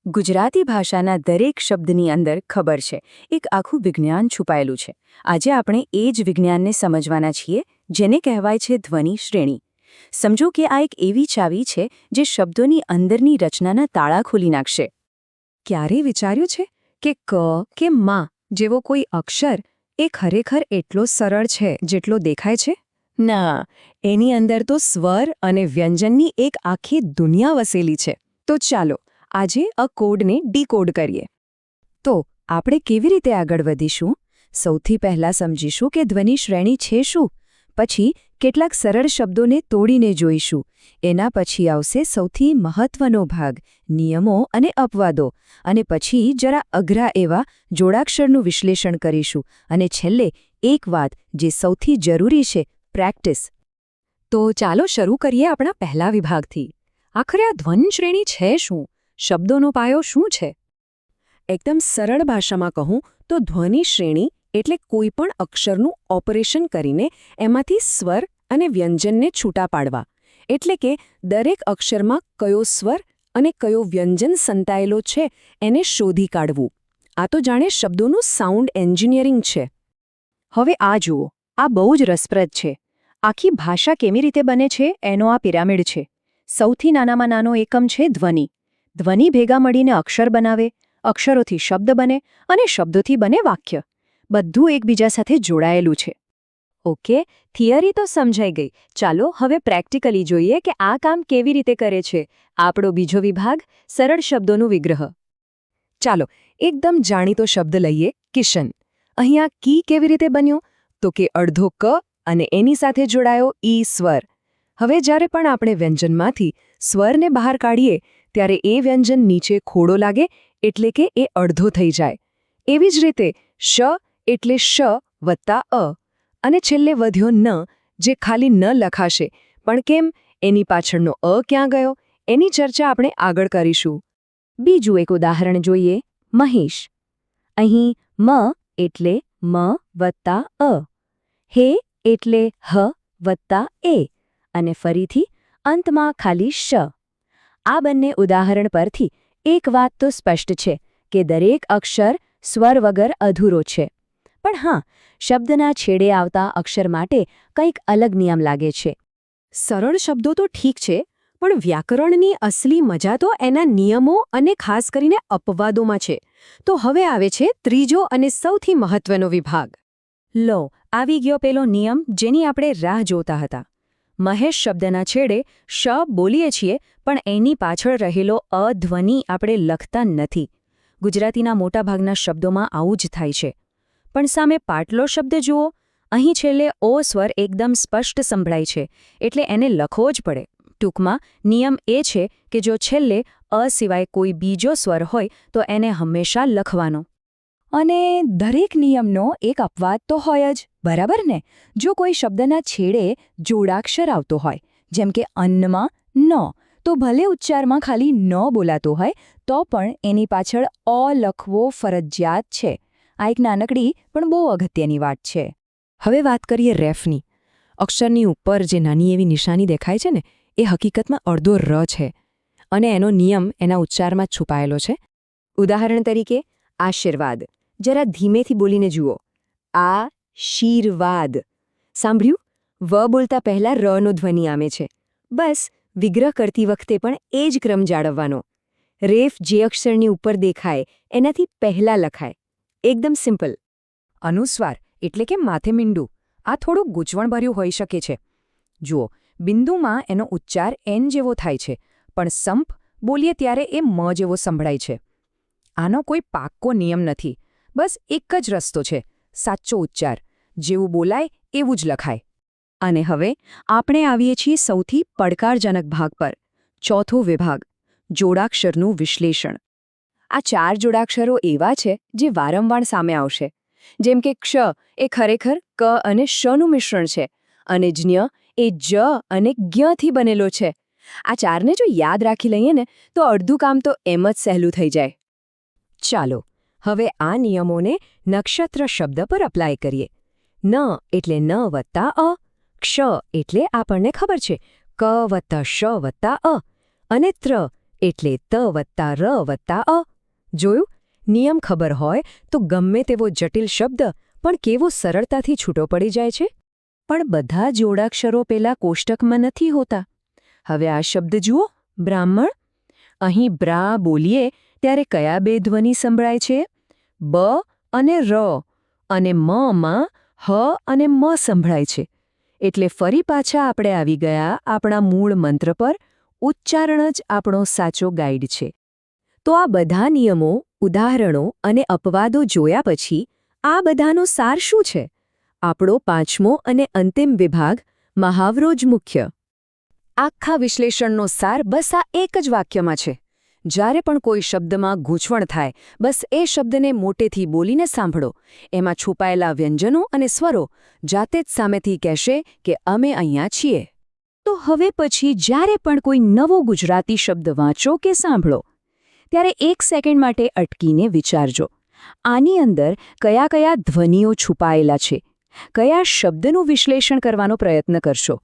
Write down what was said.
ગુજરાતી ભાષાના દરેક શબ્દની અંદર ખબર છે એક આખું વિજ્ઞાન છુપાયેલું છે. આજે આપણે એ જ વિજ્ઞાનને સમજવાના છીએ જેને કહેવાય છે ધ્વનિ શ્રેણી. સમજો કે આ એક એવી ચાવી છે જે શબ્દોની અંદરની રચનાના તાળા ખોલી નાખશે. ક્યારેય વિચાર્યું છે કે ક કે માં જેવો કોઈ અક્ષર એ ખરેખર એટલો સરળ છે જેટલો દેખાય છે? ના, એની અંદર તો સ્વર અને વ્યંજનની એક આખી દુનિયા વસેલી છે. તો ચાલો આજે આ કોડને ડીકોડ કરીએ. તો આપણે કેવી રીતે આગળ વધીશું? સૌથી પહેલાં સમજીશું કે ધ્વનિ શ્રેણી છે શું, પછી કેટલાક સરળ શબ્દોને તોડીને જોઈશું. એના પછી આવશે સૌથી મહત્વનો ભાગ, નિયમો અને અપવાદો, અને પછી જરા અઘરા એવા જોડાક્ષરનું વિશ્લેષણ કરીશું. અને છેલ્લે એક વાત જે સૌથી જરૂરી છે, પ્રેક્ટિસ. તો ચાલો શરૂ કરીએ આપણા પહેલા વિભાગથી. આખરે આ ધ્વનિ શ્રેણી છે શું? શબ્દોનો પાયો શું છે? એકદમ સરળ ભાષામાં કહું તો ધ્વનિ શ્રેણી એટલે કોઈપણ અક્ષરનું ઓપરેશન કરીને એમાંથી સ્વર અને વ્યંજનને છૂટા પાડવા. એટલે કે દરેક અક્ષરમાં કયો સ્વર અને કયો વ્યંજન સંતાયેલો છે એને શોધી કાઢવું. આ તો જાણે શબ્દોનું સાઉન્ડ એન્જિનિયરિંગ છે. હવે આ જુઓ, આ બહુ જ રસપ્રદ છે. આખી ભાષા કેવી રીતે બને છે એનો આ પિરામિડ છે. સૌથી નાનામાં નાનો એકમ છે ધ્વનિ. ધ્વનિ ભેગા મળીને અક્ષર બનાવે, અક્ષરોથી શબ્દ બને અને શબ્દોથી બને વાક્ય. બધું એકબીજા સાથે જોડાયેલું છે. ઓકે, થિયરી તો સમજાઈ ગઈ. ચાલો હવે પ્રેક્ટિકલી જોઈએ કે આ કામ કેવી રીતે કરે છે. આપણો બીજો વિભાગ, સરળ શબ્દોનું વિગ્રહ. ચાલો એકદમ જાણીતો શબ્દ લઈએ, કિશન. અહીંયા કી કેવી રીતે બન્યો? તો કે અડધો ક અને એની સાથે જોડાયો ઈ સ્વર. હવે જ્યારે પણ આપણે વ્યંજનમાંથી સ્વરને બહાર કાઢીએ ત્યારે એ વ્યંજન નીચે ખોડો લાગે, એટલે કે એ અડધો થઈ જાય. એવી જ રીતે શ એટલે શ વત્તા અ, અને છેલ્લે વધ્યો ન, જે ખાલી ન લખાશે. પણ કેમ? એની પાછળનો અ ક્યાં ગયો એની ચર્ચા આપણે આગળ કરીશું. બીજું એક ઉદાહરણ જોઈએ, મહેશ. અહીં મ એટલે મ વત્તા અ, હે એટલે હ વત્તા એ, અને ફરીથી અંતમાં ખાલી શ. આ બંને ઉદાહરણ પરથી એક વાત તો સ્પષ્ટ છે કે દરેક અક્ષર સ્વર વગર અધૂરો છે. પણ હા, શબ્દના છેડે આવતા અક્ષર માટે કંઈક અલગ નિયમ લાગે છે. સરળ શબ્દો તો ઠીક છે, પણ વ્યાકરણની અસલી મજા તો એના નિયમો અને ખાસ કરીને અપવાદોમાં છે. તો હવે આવે છે ત્રીજો અને સૌથી મહત્વનો વિભાગ. લો, આવી ગયો પેલો નિયમ જેની આપણે રાહ જોતા હતા. મહેશ શબ્દના છેડે શ બોલીએ છીએ, પણ એની પાછળ રહેલો અધ્વનિ આપણે લખતા નથી. ગુજરાતીના મોટાભાગના શબ્દોમાં આવું જ થાય છે. પણ સામે પાટલો શબ્દ જુઓ, અહીં છેલ્લે ઓ સ્વર એકદમ સ્પષ્ટ સંભળાય છે, એટલે એને લખવો જ પડે. ટૂંકમાં નિયમ એ છે કે જો છેલ્લે અ સિવાય કોઈ બીજો સ્વર હોય તો એને હંમેશા લખવાનો. અને દરેક નિયમનો એક અપવાદ તો હોય જ, બરાબર ને? જો કોઈ શબ્દના છેડે જોડાક્ષર આવતો હોય, જેમ કે અન્નમાં ન, તો ભલે ઉચ્ચારમાં ખાલી ન બોલાતો હોય તો પણ એની પાછળ અ લખવો ફરજિયાત છે. આ એક નાનકડી પણ બહુ અગત્યની વાત છે. હવે વાત કરીએ રેફની. અક્ષરની ઉપર જે નાની એવી નિશાની દેખાય છે ને, એ હકીકતમાં અડધો ર છે, અને એનો નિયમ એના ઉચ્ચારમાં જ છુપાયેલો છે. ઉદાહરણ તરીકે આશીર્વાદ. જરા ધીમેથી બોલીને જુઓ, આ શીર્વાદ. સાંભળ્યું? વ બોલતા પહેલા રનો ધ્વનિ આવે છે. બસ વિગ્રહ કરતી વખતે પણ એ જ ક્રમ જાળવવાનો. રેફ જે અક્ષરની ઉપર દેખાય એનાથી પહેલા લખાય. એકદમ સિમ્પલ. અનુસ્વાર એટલે કે માથે મીંડું. આ થોડું ગૂંચવણભર્યું હોઈ શકે છે. જુઓ, બિંદુમાં એનો ઉચ્ચાર એન જેવો થાય છે, પણ સંપ બોલીએ ત્યારે એ મ જેવો સંભળાય છે. આનો કોઈ પાક્કો નિયમ નથી. બસ એક જ રસ્તો છે, સાચો ઉચ્ચાર. જેવું બોલાય એવું જ લખાય. અને હવે આપણે આવીએ છીએ સૌથી પડકારજનક ભાગ પર, ચોથો વિભાગ, જોડાક્ષરનું વિશ્લેષણ. આ 4 જોડાક્ષરો એવા છે જે વારંવાર સામે આવશે. જેમ કે ક્ષ એ ખરેખર ક અને શનું મિશ્રણ છે, અને જ્ઞ એ જ અને જ્ઞથી બનેલો છે. આ 4ને જો યાદ રાખી લઈએ ને તો અડધું કામ તો એમ જ સહેલું થઈ જાય. ચાલો હવે આ નિયમોને નક્ષત્ર શબ્દ પર અપ્લાય કરીએ. ન એટલે ન વત્તા અ, ક્ષ એટલે આપણને ખબર છે ક વત્તા શ વત્તા અ, અને ત્ર એટલે ત વત્તા ર વત્તા અ. જોયું? નિયમ ખબર હોય તો ગમે તેવો જટિલ શબ્દ પણ કેવો સરળતાથી છૂટો પડી જાય છે. પણ બધા જોડાક્ષરો પેલા કોષ્ટકમાં નથી હોતા. હવે આ શબ્દ જુઓ, બ્રાહ્મણ. અહીં બ્રા બોલીએ ત્યારે કયા બે ધ્વનિ સંભળાય છે? બ અને ર, અને માં હ અને મ સંભળાય છે. એટલે ફરી પાછા આપણે આવી ગયા આપણા મૂળ મંત્ર પર. ઉચ્ચારણ જ આપણો સાચો ગાઈડ છે. તો આ બધા નિયમો, ઉદાહરણો અને અપવાદો જોયા પછી આ બધાનો સાર શું છે? આપણો પાંચમો અને અંતિમ વિભાગ, મહાવરો જ મુખ્ય. આખા વિશ્લેષણનો સાર બસ આ એક જ વાક્યમાં છે. જ્યારે પણ કોઈ શબ્દમાં ગૂંચવણ થાય, બસ એ શબ્દને મોટેથી બોલીને સાંભળો. એમાં છુપાયેલા વ્યંજનો અને સ્વરો જાતે જ સામેથી કહેશે કે અમે અહીંયા છીએ. તો હવે પછી જ્યારે પણ કોઈ નવો ગુજરાતી શબ્દ વાંચો કે સાંભળો, ત્યારે 1 સેકન્ડ માટે અટકીને વિચારજો. આની અંદર કયા કયા ધ્વનિઓ છુપાયેલા છે? કયા શબ્દનું વિશ્લેષણ કરવાનો પ્રયત્ન કરશો?